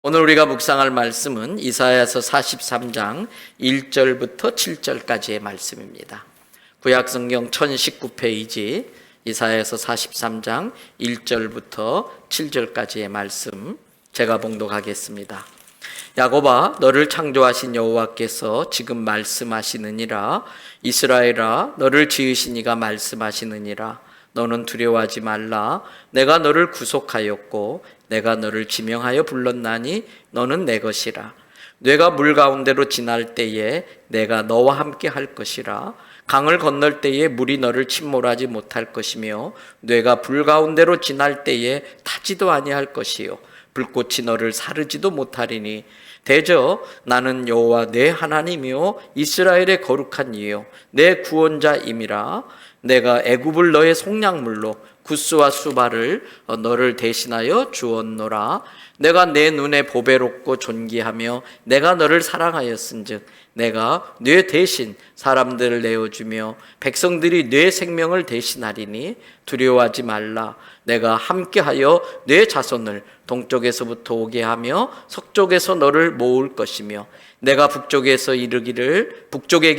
오늘 우리가 묵상할 말씀은 이사야서 43장 1절부터 7절까지의 말씀입니다. 구약성경 1019페이지 이사야서 43장 1절부터 7절까지의 말씀 제가 봉독하겠습니다. 야곱아, 너를 창조하신 여호와께서 지금 말씀하시느니라. 이스라엘아, 너를 지으신 이가 말씀하시느니라. 너는 두려워하지 말라. 내가 너를 구속하였고 내가 너를 지명하여 불렀나니 너는 내 것이라. 뇌가 물 가운데로 지날 때에 내가 너와 함께 할 것이라. 강을 건널 때에 물이 너를 침몰하지 못할 것이며 뇌가 불 가운데로 지날 때에 타지도 아니할 것이요 불꽃이 너를 사르지도 못하리니 대저 나는 여호와 내 하나님이요 이스라엘의 거룩한 이요 내 구원자임이라. 내가 애굽을 너의 속량물로 구스와 수바를 너를 대신하여 주었노라. 내가 내 눈에 보배롭고 존귀하며 내가 너를 사랑하였은즉 내가 뇌 대신 사람들을 내어주며 백성들이 뇌 생명을 대신하리니 두려워하지 말라. 내가 함께하여 뇌 자손을 동쪽에서부터 오게 하며 서쪽에서 너를 모을 것이며 내가 북쪽에게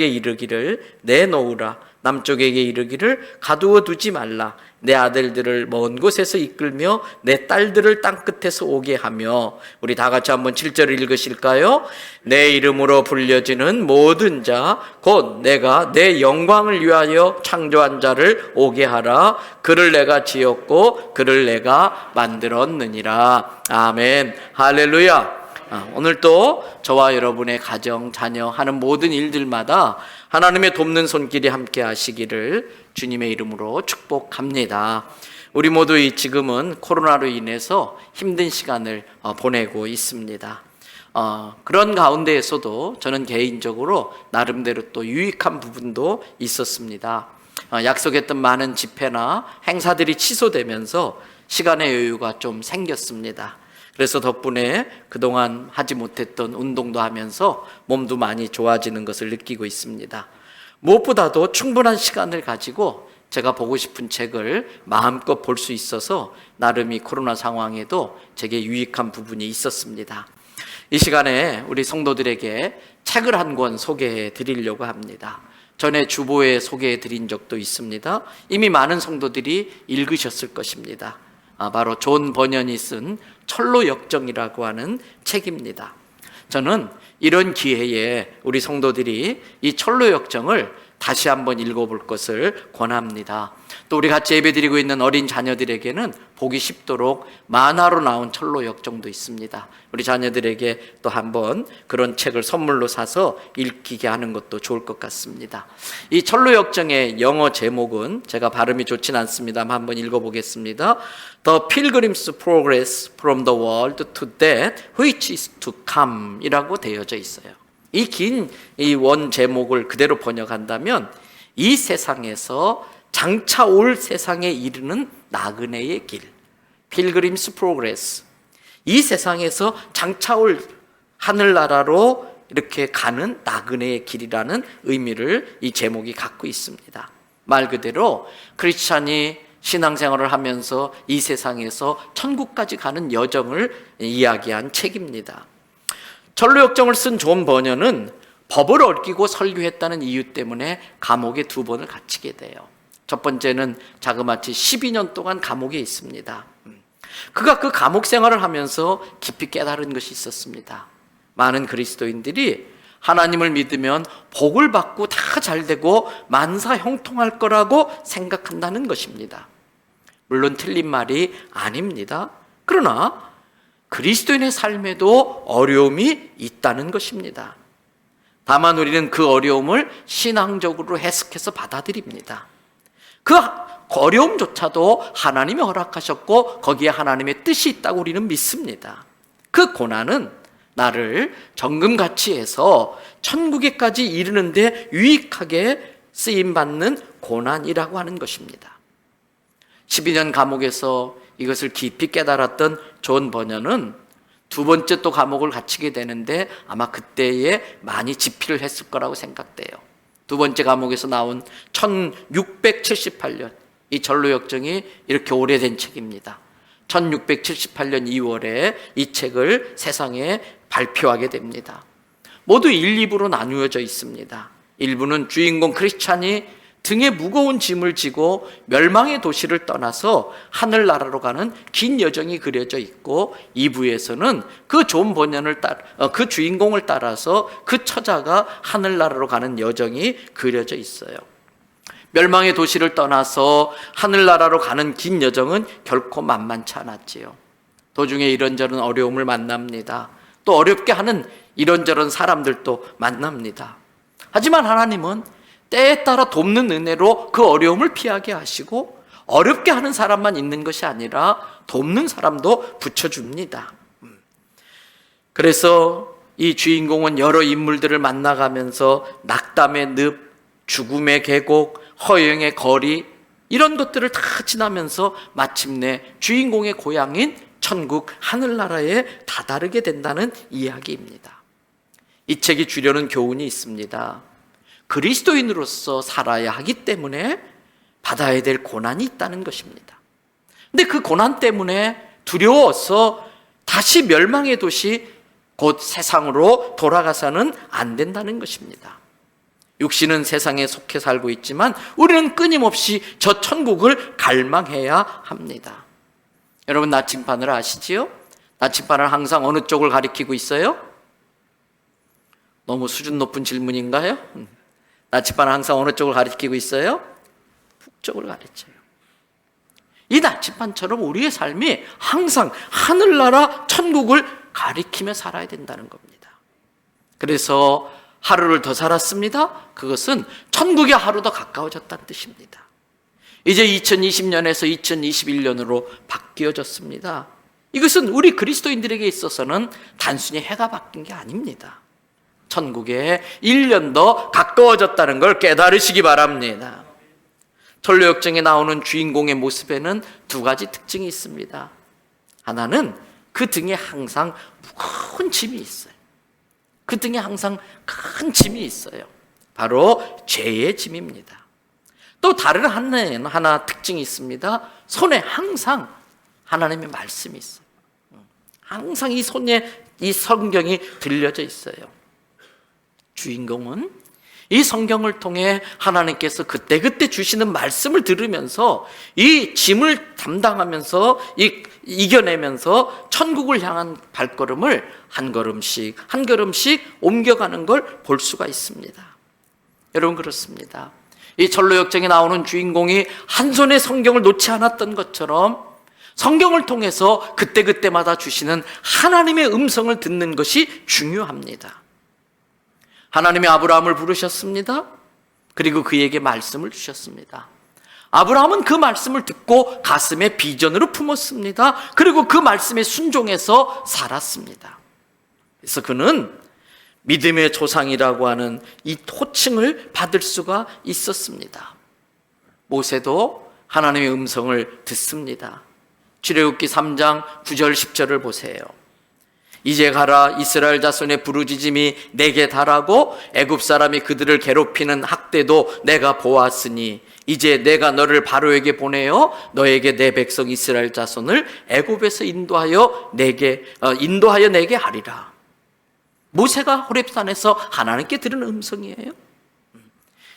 이르기를 내놓으라. 남쪽에게 이르기를 가두어 두지 말라. 내 아들들을 먼 곳에서 이끌며 내 딸들을 땅끝에서 오게 하며. 우리 다 같이 한번 7절을 읽으실까요? 내 이름으로 불려지는 모든 자 곧 내가 내 영광을 위하여 창조한 자를 오게 하라. 그를 내가 지었고 그를 내가 만들었느니라. 아멘. 할렐루야. 오늘 또 저와 여러분의 가정, 자녀 하는 모든 일들마다 하나님의 돕는 손길이 함께 하시기를 주님의 이름으로 축복합니다. 우리 모두 지금은 코로나로 인해서 힘든 시간을 보내고 있습니다. 그런 가운데에서도 저는 개인적으로 나름대로 또 유익한 부분도 있었습니다. 약속했던 많은 집회나 행사들이 취소되면서 시간의 여유가 좀 생겼습니다. 그래서 덕분에 그동안 하지 못했던 운동도 하면서 몸도 많이 좋아지는 것을 느끼고 있습니다. 무엇보다도 충분한 시간을 가지고 제가 보고 싶은 책을 마음껏 볼 수 있어서 나름 이 코로나 상황에도 제게 유익한 부분이 있었습니다. 이 시간에 우리 성도들에게 책을 한 권 소개해 드리려고 합니다. 전에 주보에 소개해 드린 적도 있습니다. 이미 많은 성도들이 읽으셨을 것입니다. 바로 존 버년이 쓴 철로 역정이라고 하는 책입니다. 저는 이런 기회에 우리 성도들이 이 철로 역정을 다시 한번 읽어볼 것을 권합니다. 또 우리 같이 예배드리고 있는 어린 자녀들에게는 보기 쉽도록 만화로 나온 철로 역정도 있습니다. 우리 자녀들에게 또 한번 그런 책을 선물로 사서 읽히게 하는 것도 좋을 것 같습니다. 이 철로 역정의 영어 제목은 제가 발음이 좋진 않습니다만 한번 읽어보겠습니다. The Pilgrim's Progress from the World to That Which is to Come 이라고 되어져 있어요. 이 긴 이 원 제목을 그대로 번역한다면 이 세상에서 장차 올 세상에 이르는 나그네의 길, Pilgrim's Progress. 이 세상에서 장차 올 하늘나라로 이렇게 가는 나그네의 길이라는 의미를 이 제목이 갖고 있습니다. 말 그대로 크리스찬이 신앙생활을 하면서 이 세상에서 천국까지 가는 여정을 이야기한 책입니다. 철로 역정을 쓴 존 버년은 법을 어기고 설교했다는 이유 때문에 감옥에 2번을 갇히게 돼요. 첫 번째는 자그마치 12년 동안 감옥에 있습니다. 그가 그 감옥 생활을 하면서 깊이 깨달은 것이 있었습니다. 많은 그리스도인들이 하나님을 믿으면 복을 받고 다 잘되고 만사 형통할 거라고 생각한다는 것입니다. 물론 틀린 말이 아닙니다. 그러나 그리스도인의 삶에도 어려움이 있다는 것입니다. 다만 우리는 그 어려움을 신앙적으로 해석해서 받아들입니다. 그 어려움조차도 하나님이 허락하셨고 거기에 하나님의 뜻이 있다고 우리는 믿습니다. 그 고난은 나를 정금같이 해서 천국에까지 이르는데 유익하게 쓰임받는 고난이라고 하는 것입니다. 12년 감옥에서 이것을 깊이 깨달았던 존 버년은 2번째 또 감옥을 갇히게 되는데 아마 그때에 많이 집필을 했을 거라고 생각돼요. 2번째 감옥에서 나온 1678년 이 절로 역정이 이렇게 오래된 책입니다. 1678년 2월에 이 책을 세상에 발표하게 됩니다. 모두 1, 2부로 나누어져 있습니다. 1부는 주인공 크리스찬이 등에 무거운 짐을 지고 멸망의 도시를 떠나서 하늘나라로 가는 긴 여정이 그려져 있고, 2부에서는 그 존 버년을 그 주인공을 따라서 그 처자가 하늘나라로 가는 여정이 그려져 있어요. 멸망의 도시를 떠나서 하늘나라로 가는 긴 여정은 결코 만만치 않았지요. 도중에 이런저런 어려움을 만납니다. 또 어렵게 하는 이런저런 사람들도 만납니다. 하지만 하나님은 때에 따라 돕는 은혜로 그 어려움을 피하게 하시고, 어렵게 하는 사람만 있는 것이 아니라 돕는 사람도 붙여줍니다. 그래서 이 주인공은 여러 인물들을 만나가면서 낙담의 늪, 죽음의 계곡, 허영의 거리, 이런 것들을 다 지나면서 마침내 주인공의 고향인 천국 하늘나라에 다다르게 된다는 이야기입니다. 이 책이 주려는 교훈이 있습니다. 그리스도인으로서 살아야 하기 때문에 받아야 될 고난이 있다는 것입니다. 근데 그 고난 때문에 두려워서 다시 멸망의 도시 곧 세상으로 돌아가서는 안 된다는 것입니다. 육신은 세상에 속해 살고 있지만 우리는 끊임없이 저 천국을 갈망해야 합니다. 여러분, 나침반을 아시지요? 나침반을 항상 어느 쪽을 가리키고 있어요? 너무 수준 높은 질문인가요? 나침반은 항상 어느 쪽을 가리키고 있어요? 북쪽을 가리켜요. 이 나침반처럼 우리의 삶이 항상 하늘나라 천국을 가리키며 살아야 된다는 겁니다. 그래서 하루를 더 살았습니다. 그것은 천국의 하루 더 가까워졌다는 뜻입니다. 이제 2020년에서 2021년으로 바뀌어졌습니다. 이것은 우리 그리스도인들에게 있어서는 단순히 해가 바뀐 게 아닙니다. 천국에 1년 더 가까워졌다는 걸 깨달으시기 바랍니다. 전로역정에 나오는 주인공의 모습에는 두 가지 특징이 있습니다. 하나는 그 등에 항상 무거운 짐이 있어요. 그 등에 항상 큰 짐이 있어요. 바로 죄의 짐입니다. 또 다른 하나 특징이 있습니다. 손에 항상 하나님의 말씀이 있어요. 항상 이 손에 이 성경이 들려져 있어요. 주인공은 이 성경을 통해 하나님께서 그때그때 주시는 말씀을 들으면서 이 짐을 담당하면서 이겨내면서 천국을 향한 발걸음을 한 걸음씩 한 걸음씩 옮겨가는 걸 볼 수가 있습니다. 여러분, 그렇습니다. 이 전로역정에 나오는 주인공이 한 손에 성경을 놓지 않았던 것처럼 성경을 통해서 그때그때마다 주시는 하나님의 음성을 듣는 것이 중요합니다. 하나님이 아브라함을 부르셨습니다. 그리고 그에게 말씀을 주셨습니다. 아브라함은 그 말씀을 듣고 가슴에 비전으로 품었습니다. 그리고 그 말씀에 순종해서 살았습니다. 그래서 그는 믿음의 조상이라고 하는 이 호칭을 받을 수가 있었습니다. 모세도 하나님의 음성을 듣습니다. 출애굽기 3장 9절 10절을 보세요. 이제 가라, 이스라엘 자손의 부르짖음이 내게 달하고 애굽 사람이 그들을 괴롭히는 학대도 내가 보았으니 이제 내가 너를 바로에게 보내어 너에게 내 백성 이스라엘 자손을 애굽에서 인도하여 내게 하리라. 모세가 호렙산에서 하나님께 들은 음성이에요.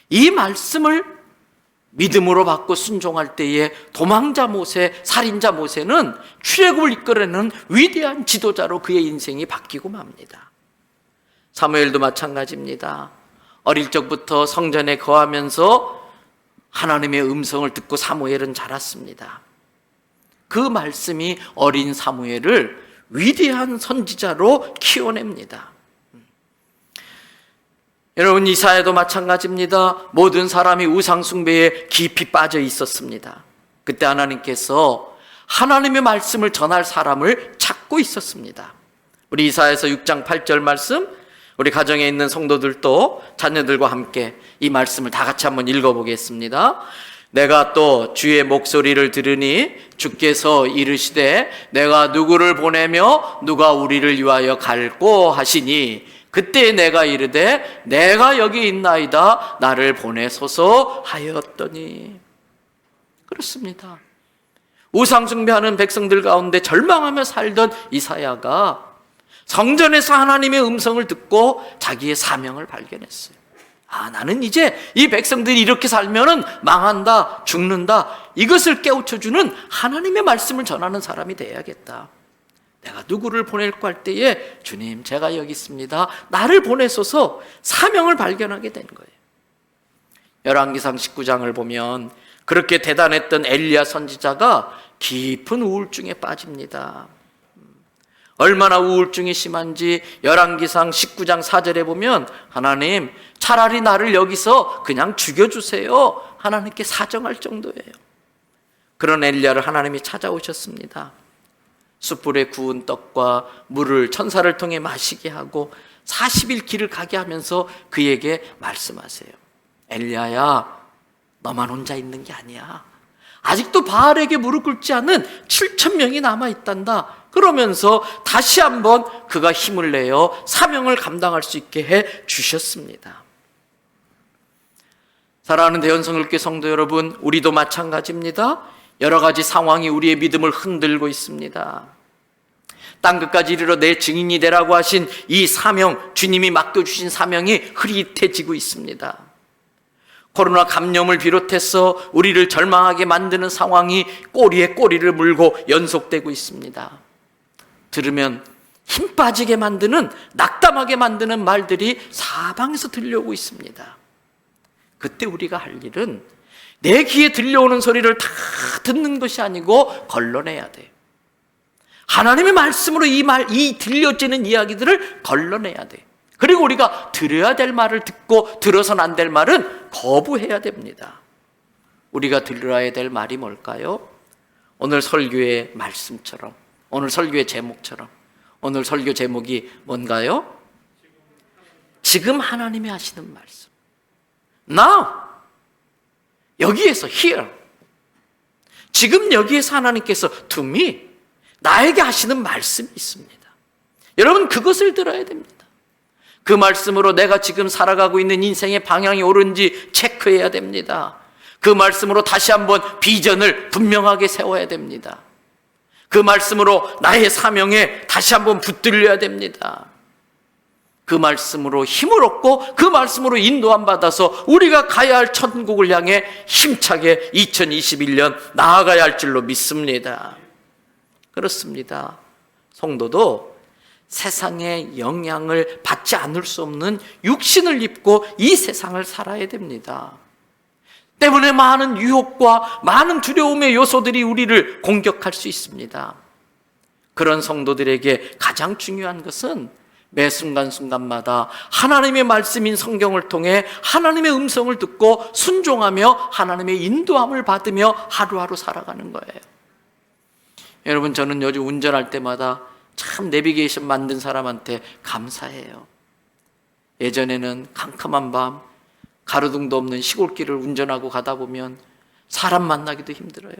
이 말씀을 믿음으로 받고 순종할 때에 도망자 모세, 살인자 모세는 출애굽을 이끌어내는 위대한 지도자로 그의 인생이 바뀌고 맙니다. 사무엘도 마찬가지입니다. 어릴 적부터 성전에 거하면서 하나님의 음성을 듣고 사무엘은 자랐습니다. 그 말씀이 어린 사무엘을 위대한 선지자로 키워냅니다. 여러분, 이사야도 마찬가지입니다. 모든 사람이 우상 숭배에 깊이 빠져 있었습니다. 그때 하나님께서 하나님의 말씀을 전할 사람을 찾고 있었습니다. 우리 이사야서 6장 8절 말씀, 우리 가정에 있는 성도들도 자녀들과 함께 이 말씀을 다 같이 한번 읽어보겠습니다. 내가 또 주의 목소리를 들으니 주께서 이르시되 내가 누구를 보내며 누가 우리를 위하여 갈꼬 하시니 그때 내가 이르되 내가 여기 있나이다 나를 보내소서 하였더니. 그렇습니다. 우상숭배하는 백성들 가운데 절망하며 살던 이사야가 성전에서 하나님의 음성을 듣고 자기의 사명을 발견했어요. 나는 이제 이 백성들이 이렇게 살면은 망한다, 죽는다, 이것을 깨우쳐주는 하나님의 말씀을 전하는 사람이 돼야겠다. 내가 누구를 보낼까 할 때에 주님, 제가 여기 있습니다, 나를 보내소서, 사명을 발견하게 된 거예요. 열왕기상 19장을 보면 그렇게 대단했던 엘리야 선지자가 깊은 우울증에 빠집니다. 얼마나 우울증이 심한지 열왕기상 19장 4절에 보면 하나님, 차라리 나를 여기서 그냥 죽여주세요, 하나님께 사정할 정도예요. 그런 엘리야를 하나님이 찾아오셨습니다. 숯불에 구운 떡과 물을 천사를 통해 마시게 하고 40일 길을 가게 하면서 그에게 말씀하세요. 엘리야야, 너만 혼자 있는 게 아니야. 아직도 바알에게 무릎 꿇지 않은 7,000명이 남아있단다. 그러면서 다시 한번 그가 힘을 내어 사명을 감당할 수 있게 해 주셨습니다. 사랑하는 대연성을교회 성도 여러분, 우리도 마찬가지입니다. 여러 가지 상황이 우리의 믿음을 흔들고 있습니다. 땅끝까지 이르러 내 증인이 되라고 하신 이 사명, 주님이 맡겨주신 사명이 흐릿해지고 있습니다. 코로나 감염을 비롯해서 우리를 절망하게 만드는 상황이 꼬리에 꼬리를 물고 연속되고 있습니다. 들으면 힘 빠지게 만드는, 낙담하게 만드는 말들이 사방에서 들려오고 있습니다. 그때 우리가 할 일은 내 귀에 들려오는 소리를 다 듣는 것이 아니고 걸러내야 돼요. 하나님의 말씀으로 이 들려지는 이야기들을 걸러내야 돼요. 그리고 우리가 들어야 될 말을 듣고 들어서는 안 될 말은 거부해야 됩니다. 우리가 들어야 될 말이 뭘까요? 오늘 설교의 말씀처럼, 오늘 설교의 제목처럼, 오늘 설교 제목이 뭔가요? 지금 하나님이 하시는 말씀. Now! 여기에서, here. 지금 여기에서 하나님께서 to me, 나에게 하시는 말씀이 있습니다. 여러분, 그것을 들어야 됩니다. 그 말씀으로 내가 지금 살아가고 있는 인생의 방향이 옳은지 체크해야 됩니다. 그 말씀으로 다시 한번 비전을 분명하게 세워야 됩니다. 그 말씀으로 나의 사명에 다시 한번 붙들려야 됩니다. 그 말씀으로 힘을 얻고 그 말씀으로 인도함 받아서 우리가 가야 할 천국을 향해 힘차게 2021년 나아가야 할 줄로 믿습니다. 그렇습니다. 성도도 세상의 영향을 받지 않을 수 없는 육신을 입고 이 세상을 살아야 됩니다. 때문에 많은 유혹과 많은 두려움의 요소들이 우리를 공격할 수 있습니다. 그런 성도들에게 가장 중요한 것은 매 순간순간마다 하나님의 말씀인 성경을 통해 하나님의 음성을 듣고 순종하며 하나님의 인도함을 받으며 하루하루 살아가는 거예요. 여러분, 저는 요즘 운전할 때마다 참 내비게이션 만든 사람한테 감사해요. 예전에는 캄캄한 밤 가로등도 없는 시골길을 운전하고 가다 보면 사람 만나기도 힘들어요.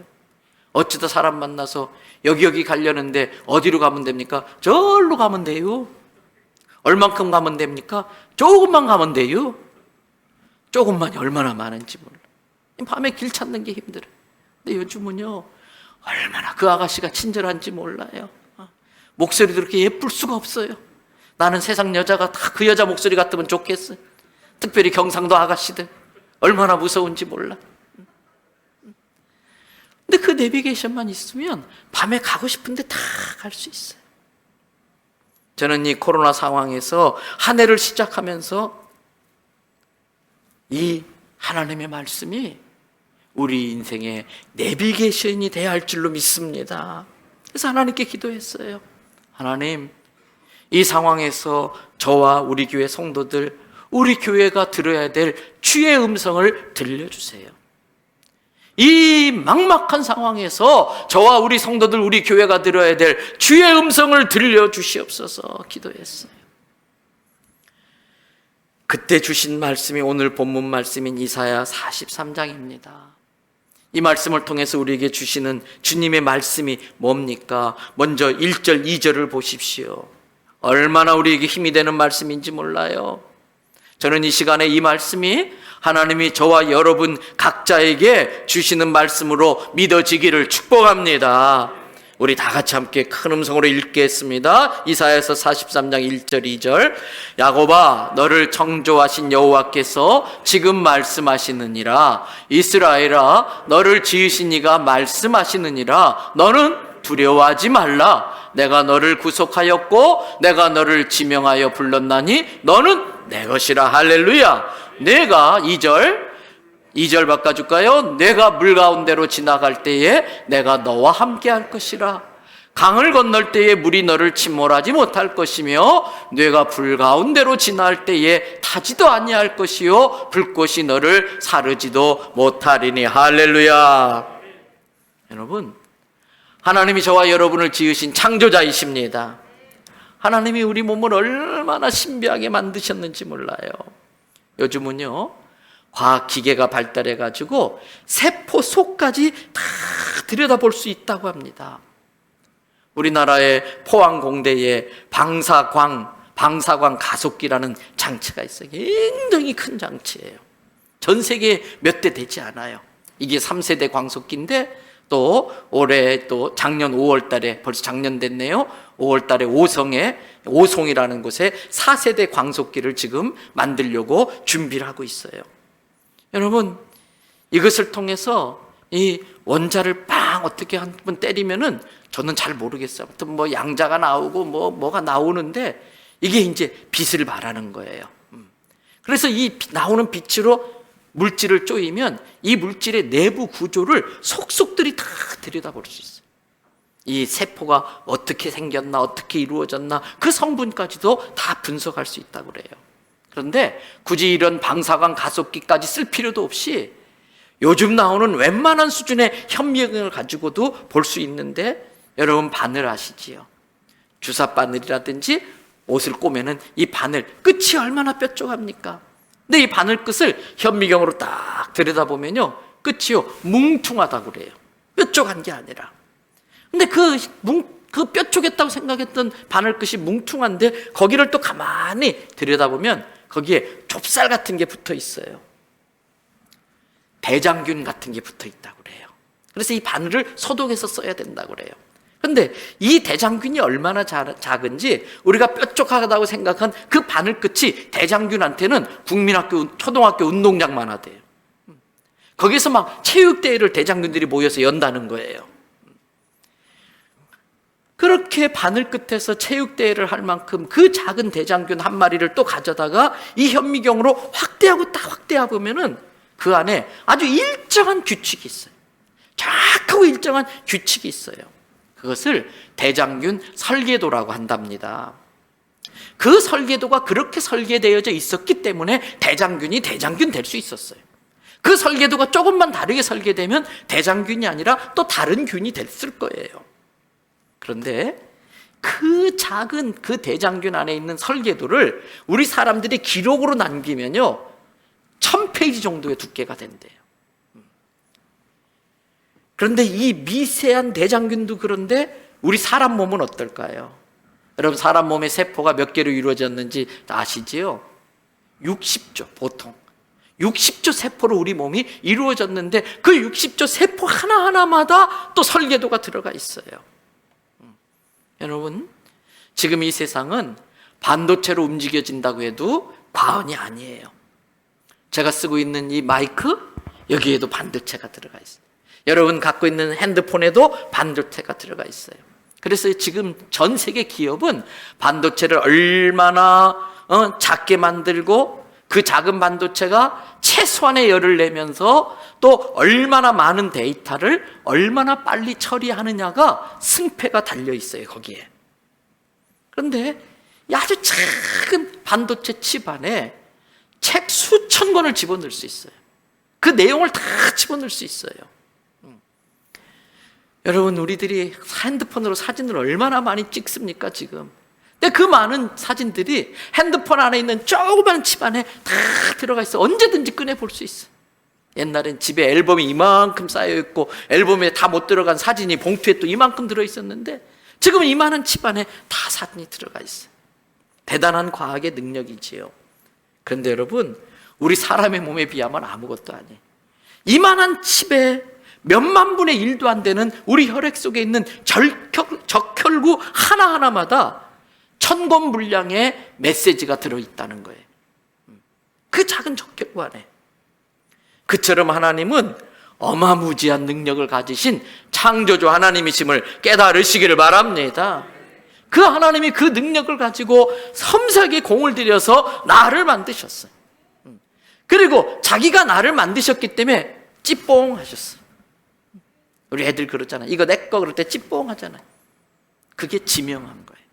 어쩌다 사람 만나서 여기 가려는데 어디로 가면 됩니까? 저기로 가면 돼요. 얼만큼 가면 됩니까? 조금만 가면 돼요. 조금만이 얼마나 많은지 몰라. 밤에 길 찾는 게 힘들어요. 근데 요즘은요, 얼마나 그 아가씨가 친절한지 몰라요. 목소리도 그렇게 예쁠 수가 없어요. 나는 세상 여자가 다 그 여자 목소리 같으면 좋겠어. 특별히 경상도 아가씨들 얼마나 무서운지 몰라. 근데 그 내비게이션만 있으면 밤에 가고 싶은데 다 갈 수 있어요. 저는 이 코로나 상황에서 한 해를 시작하면서 이 하나님의 말씀이 우리 인생의 내비게이션이 돼야 할 줄로 믿습니다. 그래서 하나님께 기도했어요. 하나님, 이 상황에서 저와 우리 교회 성도들, 우리 교회가 들어야 될 주의 음성을 들려주세요. 이 막막한 상황에서 저와 우리 성도들, 우리 교회가 들어야 될 주의 음성을 들려주시옵소서 기도했어요. 그때 주신 말씀이 오늘 본문 말씀인 이사야 43장입니다. 이 말씀을 통해서 우리에게 주시는 주님의 말씀이 뭡니까? 먼저 1절, 2절을 보십시오. 얼마나 우리에게 힘이 되는 말씀인지 몰라요. 저는 이 시간에 이 말씀이 하나님이 저와 여러분 각자에게 주시는 말씀으로 믿어지기를 축복합니다. 우리 다 같이 함께 큰 음성으로 읽겠습니다. 이사야서 43장 1절 2절. 야곱아, 너를 창조하신 여호와께서 지금 말씀하시느니라. 이스라엘아, 너를 지으신 이가 말씀하시느니라. 너는 두려워하지 말라. 내가 너를 구속하였고 내가 너를 지명하여 불렀나니 너는 내 것이라. 할렐루야. 내가 2절 바꿔줄까요? 내가 물 가운데로 지나갈 때에 내가 너와 함께 할 것이라. 강을 건널 때에 물이 너를 침몰하지 못할 것이며 내가 불 가운데로 지날 때에 타지도 아니할 것이요 불꽃이 너를 사르지도 못하리니. 할렐루야. 여러분, 하나님이 저와 여러분을 지으신 창조자이십니다. 하나님이 우리 몸을 얼마나 신비하게 만드셨는지 몰라요. 요즘은요, 과학 기계가 발달해가지고 세포 속까지 다 들여다볼 수 있다고 합니다. 우리나라의 포항공대에 방사광 가속기라는 장치가 있어요. 굉장히 큰 장치예요. 전 세계에 몇 대 되지 않아요. 이게 3세대 광속기인데 또 올해 또 작년 5월 달에, 벌써 작년 됐네요. 5월 달에 오송이라는 곳에 4세대 광속기를 지금 만들려고 준비를 하고 있어요. 여러분, 이것을 통해서 이 원자를 빵 어떻게 한 번 때리면은, 저는 잘 모르겠어요. 아무튼 뭐 양자가 나오고 뭐가 나오는데 이게 이제 빛을 말하는 거예요. 그래서 이 나오는 빛으로 물질을 쪼이면 이 물질의 내부 구조를 속속들이 다 들여다볼 수 있어요. 이 세포가 어떻게 생겼나, 어떻게 이루어졌나, 그 성분까지도 다 분석할 수 있다고 그래요. 그런데 굳이 이런 방사광 가속기까지 쓸 필요도 없이 요즘 나오는 웬만한 수준의 현미경을 가지고도 볼 수 있는데, 여러분 바늘 아시지요? 주사 바늘이라든지 옷을 꼬매는 이 바늘 끝이 얼마나 뾰족합니까? 근데 이 바늘 끝을 현미경으로 딱 들여다보면요, 끝이요 뭉퉁하다고 그래요. 뾰족한 게 아니라. 근데 그 뾰족했다고 생각했던 바늘 끝이 뭉퉁한데 거기를 또 가만히 들여다보면 거기에 좁쌀 같은 게 붙어 있어요. 대장균 같은 게 붙어 있다고 그래요. 그래서 이 바늘을 소독해서 써야 된다고 그래요. 그런데 이 대장균이 얼마나 작은지, 우리가 뾰족하다고 생각한 그 바늘 끝이 대장균한테는 초등학교 운동장만 하대요. 거기서 막 체육대회를 대장균들이 모여서 연다는 거예요. 그렇게 바늘 끝에서 체육대회를 할 만큼 그 작은 대장균 한 마리를 또 가져다가 이 현미경으로 확대하고 보면은 그 안에 아주 일정한 규칙이 있어요. 정확하고 일정한 규칙이 있어요. 그것을 대장균 설계도라고 한답니다. 그 설계도가 그렇게 설계되어져 있었기 때문에 대장균이 대장균 될 수 있었어요. 그 설계도가 조금만 다르게 설계되면 대장균이 아니라 또 다른 균이 됐을 거예요. 그런데 그 작은 그 대장균 안에 있는 설계도를 우리 사람들이 기록으로 남기면요 1000페이지 정도의 두께가 된대요. 그런데 이 미세한 대장균도 그런데 우리 사람 몸은 어떨까요? 여러분, 사람 몸의 세포가 몇 개로 이루어졌는지 아시지요? 60조, 보통 60조 세포로 우리 몸이 이루어졌는데 그 60조 세포 하나하나마다 또 설계도가 들어가 있어요. 여러분, 지금 이 세상은 반도체로 움직여진다고 해도 과언이 아니에요. 제가 쓰고 있는 이 마이크, 여기에도 반도체가 들어가 있어요. 여러분 갖고 있는 핸드폰에도 반도체가 들어가 있어요. 그래서 지금 전 세계 기업은 반도체를 얼마나 작게 만들고 그 작은 반도체가 최소한의 열을 내면서 또 얼마나 많은 데이터를 얼마나 빨리 처리하느냐가 승패가 달려 있어요, 거기에. 그런데 이 아주 작은 반도체 칩 안에 책 수천 권을 집어넣을 수 있어요. 그 내용을 다 집어넣을 수 있어요. 여러분, 우리들이 핸드폰으로 사진을 얼마나 많이 찍습니까, 지금? 근데 그 많은 사진들이 핸드폰 안에 있는 조그만 칩 안에 다 들어가 있어. 언제든지 꺼내볼 수 있어. 옛날엔 집에 앨범이 이만큼 쌓여있고 앨범에 다 못 들어간 사진이 봉투에 또 이만큼 들어있었는데 지금은 이만한 칩 안에 다 사진이 들어가 있어요. 대단한 과학의 능력이지요. 그런데 여러분, 우리 사람의 몸에 비하면 아무것도 아니에요. 이만한 칩에 몇만 분의 1도 안 되는 우리 혈액 속에 있는 적혈구 하나하나마다 천권 분량의 메시지가 들어있다는 거예요. 그 작은 적혈구 안에. 그처럼 하나님은 어마무지한 능력을 가지신 창조주 하나님이심을 깨달으시기를 바랍니다. 그 하나님이 그 능력을 가지고 섬세하게 공을 들여서 나를 만드셨어요. 그리고 자기가 나를 만드셨기 때문에 찌뽕 하셨어요. 우리 애들 그러잖아요. 이거 내 거 그럴 때 찌뽕 하잖아요. 그게 지명한 거예요.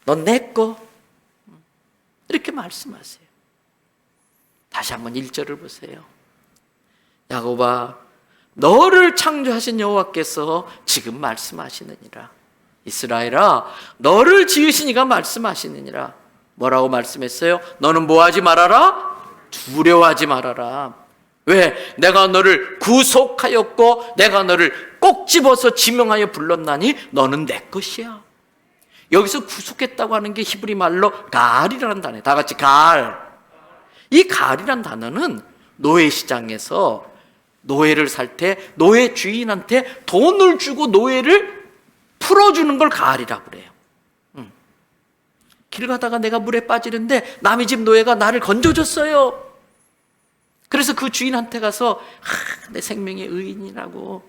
넌 내 거. 이렇게 말씀하세요. 다시 한번 1절을 보세요. 야곱아, 너를 창조하신 여호와께서 지금 말씀하시느니라. 이스라엘아, 너를 지으신 이가 말씀하시느니라. 뭐라고 말씀했어요? 너는 뭐하지 말아라? 두려워하지 말아라. 왜? 내가 너를 구속하였고 내가 너를 꼭 집어서 지명하여 불렀나니 너는 내 것이야. 여기서 구속했다고 하는 게 히브리 말로 갈이라는 단어예요. 다 같이 갈. 이 갈이라는 단어는 노예 시장에서 노예를 살 때 노예 주인한테 돈을 주고 노예를 풀어주는 걸 갈이라고 그래요. 길 가다가 내가 물에 빠지는데 남의 집 노예가 나를 건져줬어요. 그래서 그 주인한테 가서 내 생명의 의인이라고,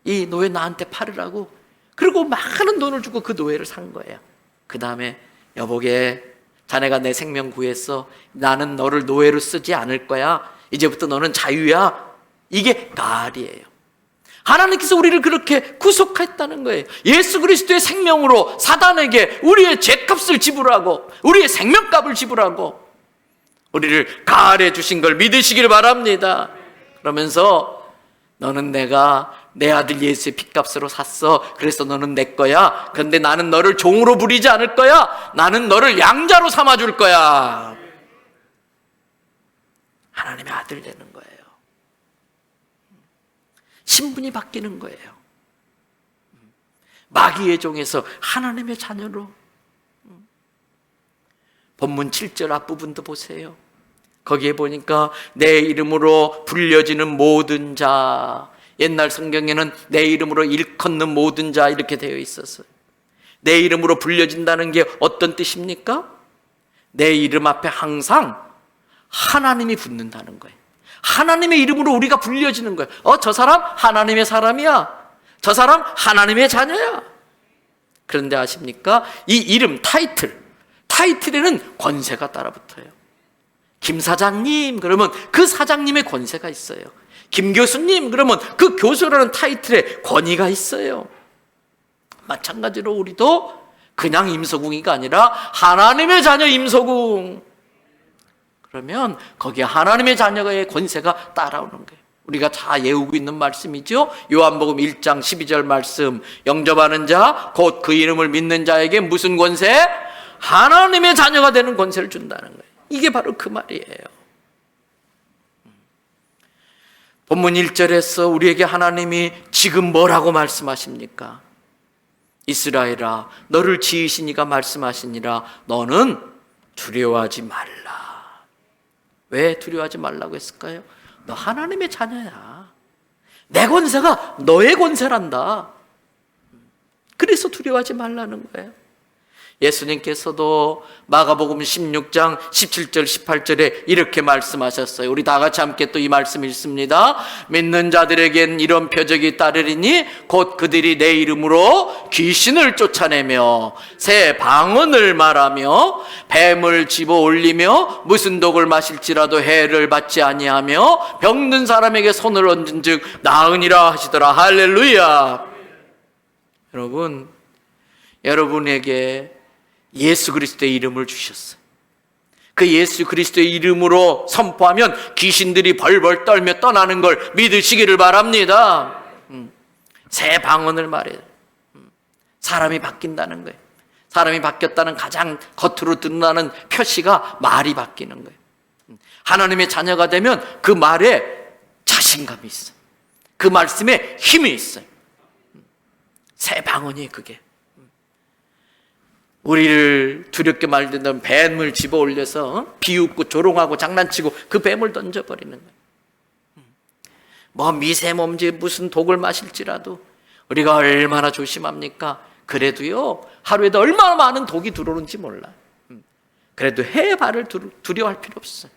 이 노예 나한테 팔으라고, 그리고 많은 돈을 주고 그 노예를 산 거예요. 그 다음에 여보게, 자네가 내 생명 구했어. 나는 너를 노예로 쓰지 않을 거야. 이제부터 너는 자유야. 이게 갈이에요. 하나님께서 우리를 그렇게 구속했다는 거예요. 예수 그리스도의 생명으로 사단에게 우리의 죄값을 지불하고 우리의 생명값을 지불하고 우리를 가할해 주신 걸 믿으시길 바랍니다. 그러면서 너는 내가 내 아들 예수의 핏값으로 샀어. 그래서 너는 내 거야. 그런데 나는 너를 종으로 부리지 않을 거야. 나는 너를 양자로 삼아줄 거야. 하나님의 아들 되는 거예요. 신분이 바뀌는 거예요. 마귀의 종에서 하나님의 자녀로. 본문 7절 앞부분도 보세요. 거기에 보니까 내 이름으로 불려지는 모든 자, 옛날 성경에는 내 이름으로 일컫는 모든 자 이렇게 되어 있었어요. 내 이름으로 불려진다는 게 어떤 뜻입니까? 내 이름 앞에 항상 하나님이 붙는다는 거예요. 하나님의 이름으로 우리가 불려지는 거예요. 저 사람 하나님의 사람이야. 저 사람 하나님의 자녀야. 그런데 아십니까? 이 이름, 타이틀에는 권세가 따라붙어요. 김 사장님 그러면 그 사장님의 권세가 있어요. 김 교수님 그러면 그 교수라는 타이틀에 권위가 있어요. 마찬가지로 우리도 그냥 임소궁이가 아니라 하나님의 자녀 임소궁. 그러면 거기에 하나님의 자녀의 권세가 따라오는 거예요. 우리가 다 외우고 있는 말씀이죠. 요한복음 1장 12절 말씀. 영접하는 자 곧 그 이름을 믿는 자에게 무슨 권세? 하나님의 자녀가 되는 권세를 준다는 거예요. 이게 바로 그 말이에요. 본문 1절에서 우리에게 하나님이 지금 뭐라고 말씀하십니까? 이스라엘아, 너를 지으신 이가 말씀하시니라. 너는 두려워하지 말라. 왜 두려워하지 말라고 했을까요? 너 하나님의 자녀야. 내 권세가 너의 권세란다. 그래서 두려워하지 말라는 거예요. 예수님께서도 마가복음 16장 17절 18절에 이렇게 말씀하셨어요. 우리 다 같이 함께 또 이 말씀 읽습니다. 믿는 자들에겐 이런 표적이 따르리니 곧 그들이 내 이름으로 귀신을 쫓아내며 새 방언을 말하며 뱀을 집어 올리며 무슨 독을 마실지라도 해를 받지 아니하며 병든 사람에게 손을 얹은 즉 나으니라 하시더라. 할렐루야. 여러분에게 예수 그리스도의 이름을 주셨어요. 그 예수 그리스도의 이름으로 선포하면 귀신들이 벌벌 떨며 떠나는 걸 믿으시기를 바랍니다. 새 방언을 말해요. 사람이 바뀐다는 거예요. 사람이 바뀌었다는 가장 겉으로 드러나는 표시가 말이 바뀌는 거예요. 하나님의 자녀가 되면 그 말에 자신감이 있어요. 그 말씀에 힘이 있어요. 새 방언이 그게. 우리를 두렵게 만드는 뱀을 집어 올려서 비웃고 조롱하고 장난치고 그 뱀을 던져버리는 거예요. 뭐 미세먼지 무슨 독을 마실지라도 우리가 얼마나 조심합니까? 그래도요, 하루에도 얼마나 많은 독이 들어오는지 몰라. 그래도 해의 발을 두려워할 필요 없어요.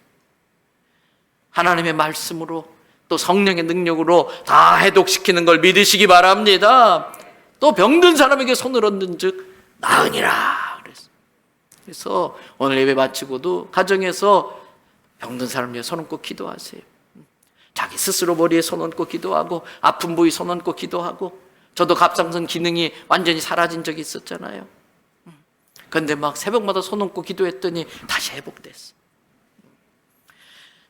하나님의 말씀으로 또 성령의 능력으로 다 해독시키는 걸 믿으시기 바랍니다. 또 병든 사람에게 손을 얹는 즉 나으니라. 그래서 오늘 예배 마치고도 가정에서 병든 사람 위해 손 얹고 기도하세요. 자기 스스로 머리에 손 얹고 기도하고 아픈 부위 손 얹고 기도하고. 저도 갑상선 기능이 완전히 사라진 적이 있었잖아요. 그런데 막 새벽마다 손 얹고 기도했더니 다시 회복됐어.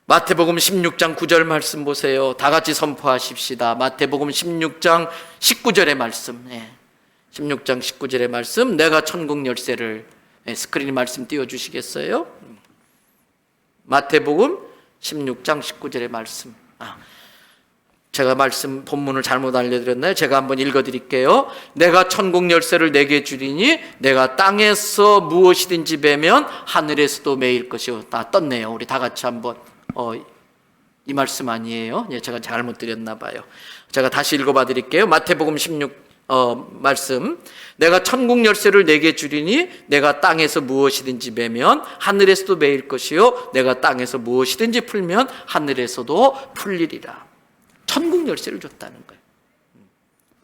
마태복음 16장 9절 말씀 보세요. 다 같이 선포하십시다. 마태복음 16장 19절의 말씀. 16장 19절의 말씀. 내가 천국 열쇠를, 스크린 말씀 띄워주시겠어요? 마태복음 16장 19절의 말씀. 제가 말씀 본문을 잘못 알려드렸나요? 제가 한번 읽어드릴게요. 내가 천국 열쇠를 내게 주리니 내가 땅에서 무엇이든지 베면 하늘에서도 매일 것이요. 다 떴네요. 우리 다 같이 한번. 이 말씀 아니에요? 제가 잘못 드렸나 봐요. 제가 다시 읽어봐 드릴게요. 마태복음 16 말씀. 내가 천국 열쇠를 내게 주리니 내가 땅에서 무엇이든지 매면 하늘에서도 매일 것이요. 내가 땅에서 무엇이든지 풀면 하늘에서도 풀리리라. 천국 열쇠를 줬다는 거예요.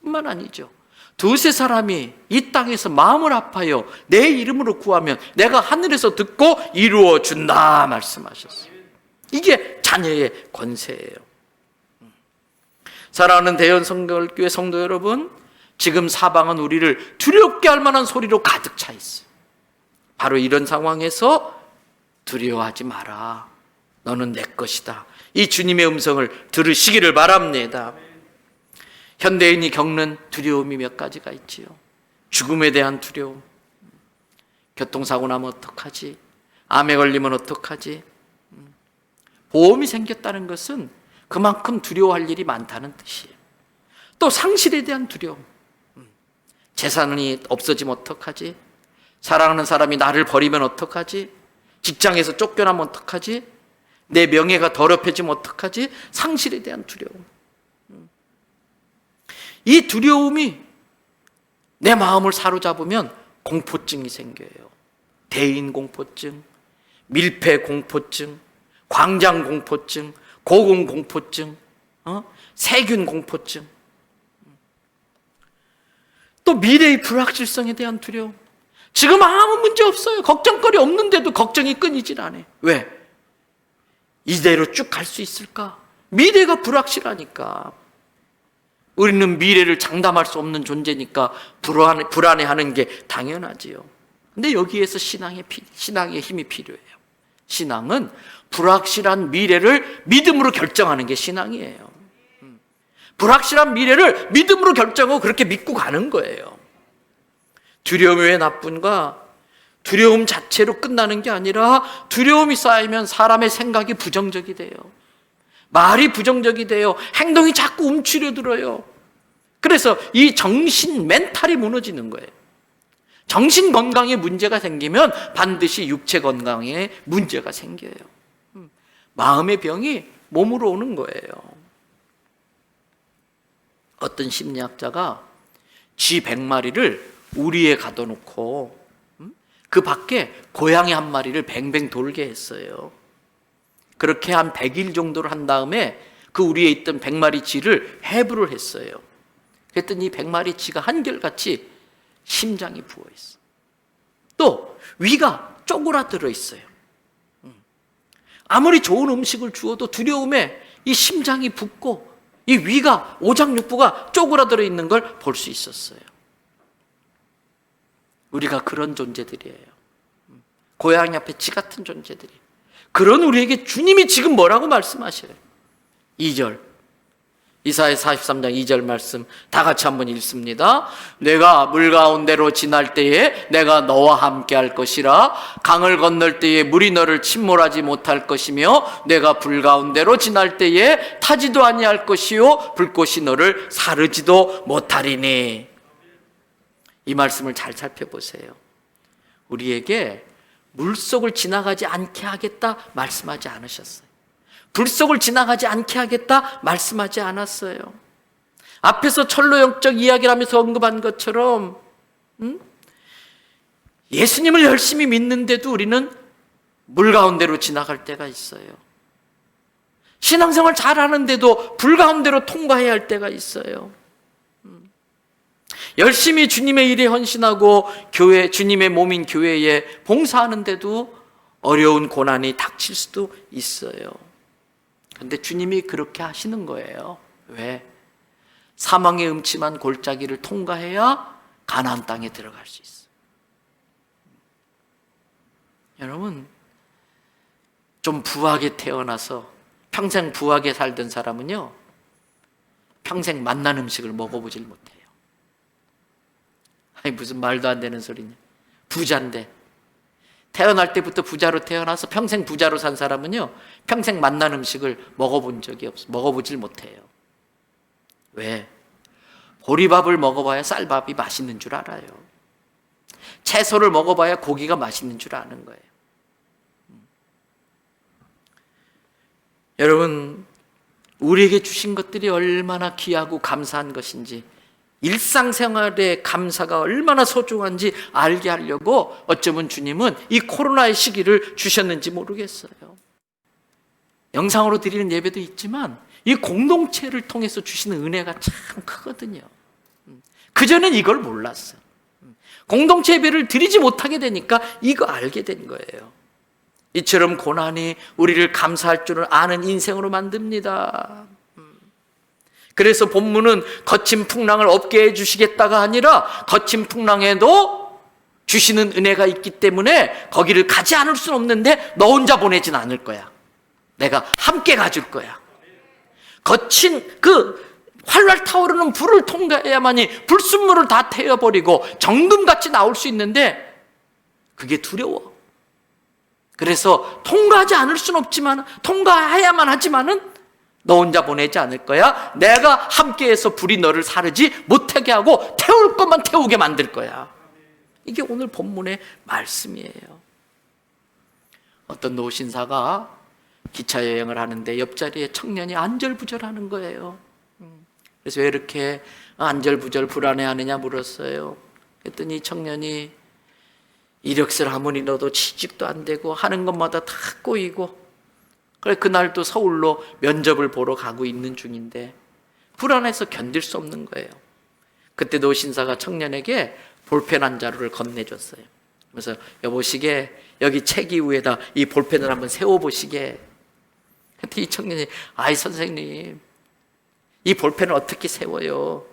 뿐만 아니죠. 두세 사람이 이 땅에서 마음을 아파요. 내 이름으로 구하면 내가 하늘에서 듣고 이루어 준다 말씀하셨어요. 이게 자녀의 권세예요. 사랑하는 대연 성결교회 성도 여러분, 지금 사방은 우리를 두렵게 할 만한 소리로 가득 차 있어요. 바로 이런 상황에서 두려워하지 마라. 너는 내 것이다. 이 주님의 음성을 들으시기를 바랍니다. 현대인이 겪는 두려움이 몇 가지가 있지요. 죽음에 대한 두려움. 교통사고 나면 어떡하지? 암에 걸리면 어떡하지? 보험이 생겼다는 것은 그만큼 두려워할 일이 많다는 뜻이에요. 또 상실에 대한 두려움. 재산이 없어지면 어떡하지? 사랑하는 사람이 나를 버리면 어떡하지? 직장에서 쫓겨나면 어떡하지? 내 명예가 더럽혀지면 어떡하지? 상실에 대한 두려움. 이 두려움이 내 마음을 사로잡으면 공포증이 생겨요. 대인 공포증, 밀폐 공포증, 광장 공포증, 고공 공포증, 세균 공포증. 또 미래의 불확실성에 대한 두려움. 지금 아무 문제 없어요. 걱정거리 없는데도 걱정이 끊이질 않아요. 왜? 이대로 쭉 갈 수 있을까? 미래가 불확실하니까. 우리는 미래를 장담할 수 없는 존재니까 불안해하는 게 당연하지요. 근데 여기에서 신앙의 힘이 필요해요. 신앙은 불확실한 미래를 믿음으로 결정하는 게 신앙이에요. 불확실한 미래를 믿음으로 결정하고 그렇게 믿고 가는 거예요. 두려움의 나쁨과 두려움 자체로 끝나는 게 아니라 두려움이 쌓이면 사람의 생각이 부정적이 돼요. 말이 부정적이 돼요. 행동이 자꾸 움츠려들어요. 그래서 이 정신 멘탈이 무너지는 거예요. 정신 건강에 문제가 생기면 반드시 육체 건강에 문제가 생겨요. 마음의 병이 몸으로 오는 거예요. 어떤 심리학자가 쥐 100마리를 우리에 가둬놓고 그 밖에 고양이 한 마리를 뱅뱅 돌게 했어요. 그렇게 한 100일 정도를 한 다음에 그 우리에 있던 100마리 쥐를 해부를 했어요. 그랬더니 이 100마리 쥐가 한결같이 심장이 부어있어. 또 위가 쪼그라들어 있어요. 아무리 좋은 음식을 주어도 두려움에 이 심장이 붓고 이 위가 오장육부가 쪼그라들어 있는 걸 볼 수 있었어요. 우리가 그런 존재들이에요. 고양이 앞에 쥐 같은 존재들이. 그런 우리에게 주님이 지금 뭐라고 말씀하셔요? 2절 이사야 43장 2절 말씀 다 같이 한번 읽습니다. 내가 물 가운데로 지날 때에 내가 너와 함께 할 것이라. 강을 건널 때에 물이 너를 침몰하지 못할 것이며 내가 불 가운데로 지날 때에 타지도 아니할 것이요 불꽃이 너를 사르지도 못하리니. 이 말씀을 잘 살펴보세요. 우리에게 물속을 지나가지 않게 하겠다 말씀하지 않으셨어요. 불속을 지나가지 않게 하겠다 말씀하지 않았어요. 앞에서 철로 영적 이야기를 하면서 언급한 것처럼 예수님을 열심히 믿는데도 우리는 물 가운데로 지나갈 때가 있어요. 신앙생활 잘하는데도 불 가운데로 통과해야 할 때가 있어요. 열심히 주님의 일에 헌신하고 교회, 주님의 몸인 교회에 봉사하는데도 어려운 고난이 닥칠 수도 있어요. 그런데 주님이 그렇게 하시는 거예요. 왜? 사망의 음침한 골짜기를 통과해야 가나안 땅에 들어갈 수 있어요. 여러분, 좀 부하게 태어나서 평생 부하게 살던 사람은요, 평생 맛난 음식을 먹어보질 못해요. 아니, 무슨 말도 안 되는 소리냐. 부자인데, 태어날 때부터 부자로 태어나서 평생 부자로 산 사람은요, 평생 맛난 음식을 먹어본 적이 없어요. 먹어보질 못해요. 왜? 보리밥을 먹어봐야 쌀밥이 맛있는 줄 알아요. 채소를 먹어봐야 고기가 맛있는 줄 아는 거예요. 여러분, 우리에게 주신 것들이 얼마나 귀하고 감사한 것인지, 일상생활의 감사가 얼마나 소중한지 알게 하려고 어쩌면 주님은 이 코로나의 시기를 주셨는지 모르겠어요. 영상으로 드리는 예배도 있지만 이 공동체를 통해서 주시는 은혜가 참 크거든요. 그전엔 이걸 몰랐어요. 공동체 예배를 드리지 못하게 되니까 이거 알게 된 거예요. 이처럼 고난이 우리를 감사할 줄을 아는 인생으로 만듭니다. 그래서 본문은 거친 풍랑을 없게 해주시겠다가 아니라 거친 풍랑에도 주시는 은혜가 있기 때문에 거기를 가지 않을 수는 없는데 너 혼자 보내진 않을 거야. 내가 함께 가줄 거야. 거친 그 활활 타오르는 불을 통과해야만이 불순물을 다 태워버리고 정금같이 나올 수 있는데 그게 두려워. 그래서 통과하지 않을 수는 없지만 통과해야만 하지만은 너 혼자 보내지 않을 거야. 내가 함께해서 불이 너를 사르지 못하게 하고 태울 것만 태우게 만들 거야. 이게 오늘 본문의 말씀이에요. 어떤 노신사가 기차 여행을 하는데 옆자리에 청년이 안절부절하는 거예요. 그래서 왜 이렇게 안절부절 불안해하느냐 물었어요. 그랬더니 청년이 이력서를 아무리 넣어도 취직도 안 되고 하는 것마다 다 꼬이고, 그래 그날도 서울로 면접을 보러 가고 있는 중인데 불안해서 견딜 수 없는 거예요. 그때 노신사가 청년에게 볼펜 한 자루를 건네줬어요. 그래서 여보시게 여기 책 위에다 이 볼펜을 한번 세워보시게. 그때 이 청년이 아이 선생님 이 볼펜을 어떻게 세워요?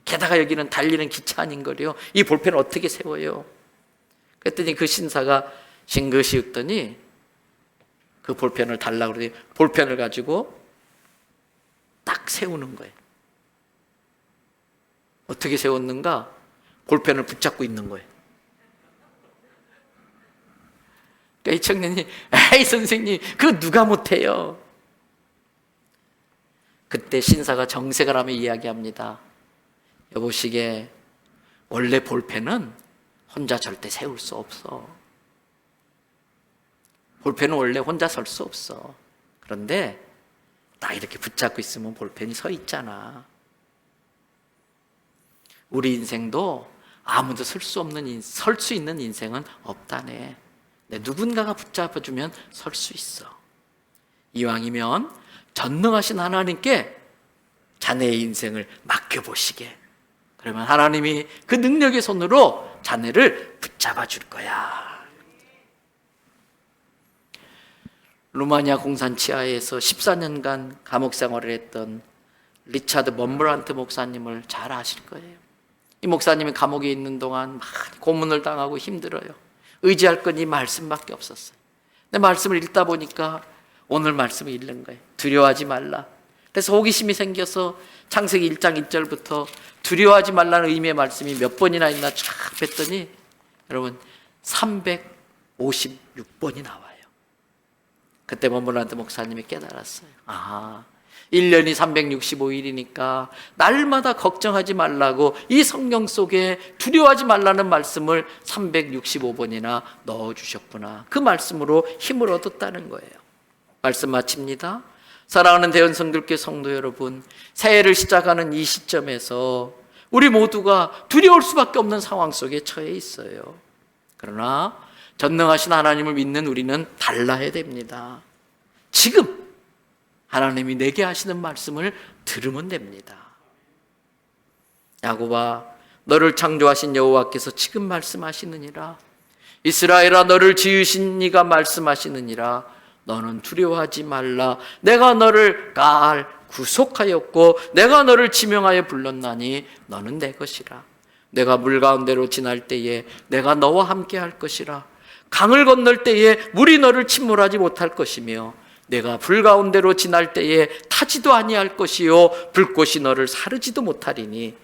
게다가 여기는 달리는 기차 아닌거려. 이 볼펜을 어떻게 세워요? 그랬더니 그 신사가 싱긋이 웃더니 그 볼펜을 달라고 그러더니 볼펜을 가지고 딱 세우는 거예요. 어떻게 세웠는가? 볼펜을 붙잡고 있는 거예요. 그러니까 이 청년이 에이 선생님 그거 누가 못해요? 그때 신사가 정색을 하며 이야기합니다. 여보시게 원래 볼펜은 혼자 절대 세울 수 없어. 볼펜은 원래 혼자 설 수 없어. 그런데 나 이렇게 붙잡고 있으면 볼펜이 서 있잖아. 우리 인생도 아무도 설 수 있는 인생은 없다네. 누군가가 붙잡아주면 설 수 있어. 이왕이면 전능하신 하나님께 자네의 인생을 맡겨보시게. 그러면 하나님이 그 능력의 손으로 자네를 붙잡아 줄 거야. 루마니아 공산 치하에서 14년간 감옥 생활을 했던 리차드 먼브란트 목사님을 잘 아실 거예요. 이 목사님이 감옥에 있는 동안 많이 고문을 당하고 힘들어요. 의지할 건 이 말씀밖에 없었어요. 근데 말씀을 읽다 보니까 오늘 말씀을 읽는 거예요. 두려워하지 말라. 그래서 호기심이 생겨서 창세기 1장 1절부터 두려워하지 말라는 의미의 말씀이 몇 번이나 있나 쫙 뵀더니 여러분 356번이 나와요. 그때 먼브란트 목사님이 깨달았어요. 아, 1년이 365일이니까 날마다 걱정하지 말라고 이 성경 속에 두려워하지 말라는 말씀을 365번이나 넣어주셨구나. 그 말씀으로 힘을 얻었다는 거예요. 말씀 마칩니다. 사랑하는 대원성교회 성도 여러분, 새해를 시작하는 이 시점에서 우리 모두가 두려울 수밖에 없는 상황 속에 처해 있어요. 그러나 전능하신 하나님을 믿는 우리는 달라야 됩니다. 지금 하나님이 내게 하시는 말씀을 들으면 됩니다. 야곱아, 너를 창조하신 여호와께서 지금 말씀하시느니라. 이스라엘아, 너를 지으신 이가 말씀하시느니라. 너는 두려워하지 말라. 내가 너를 구속하였고 내가 너를 지명하여 불렀나니 너는 내 것이라. 내가 물 가운데로 지날 때에 내가 너와 함께 할 것이라. 강을 건널 때에 물이 너를 침몰하지 못할 것이며 내가 불 가운데로 지날 때에 타지도 아니할 것이요 불꽃이 너를 사르지도 못하리니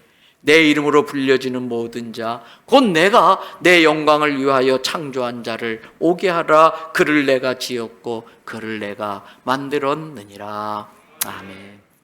내 이름으로 불려지는 모든 자 곧 내가 내 영광을 위하여 창조한 자를 오게 하라. 그를 내가 지었고 그를 내가 만들었느니라. 아멘.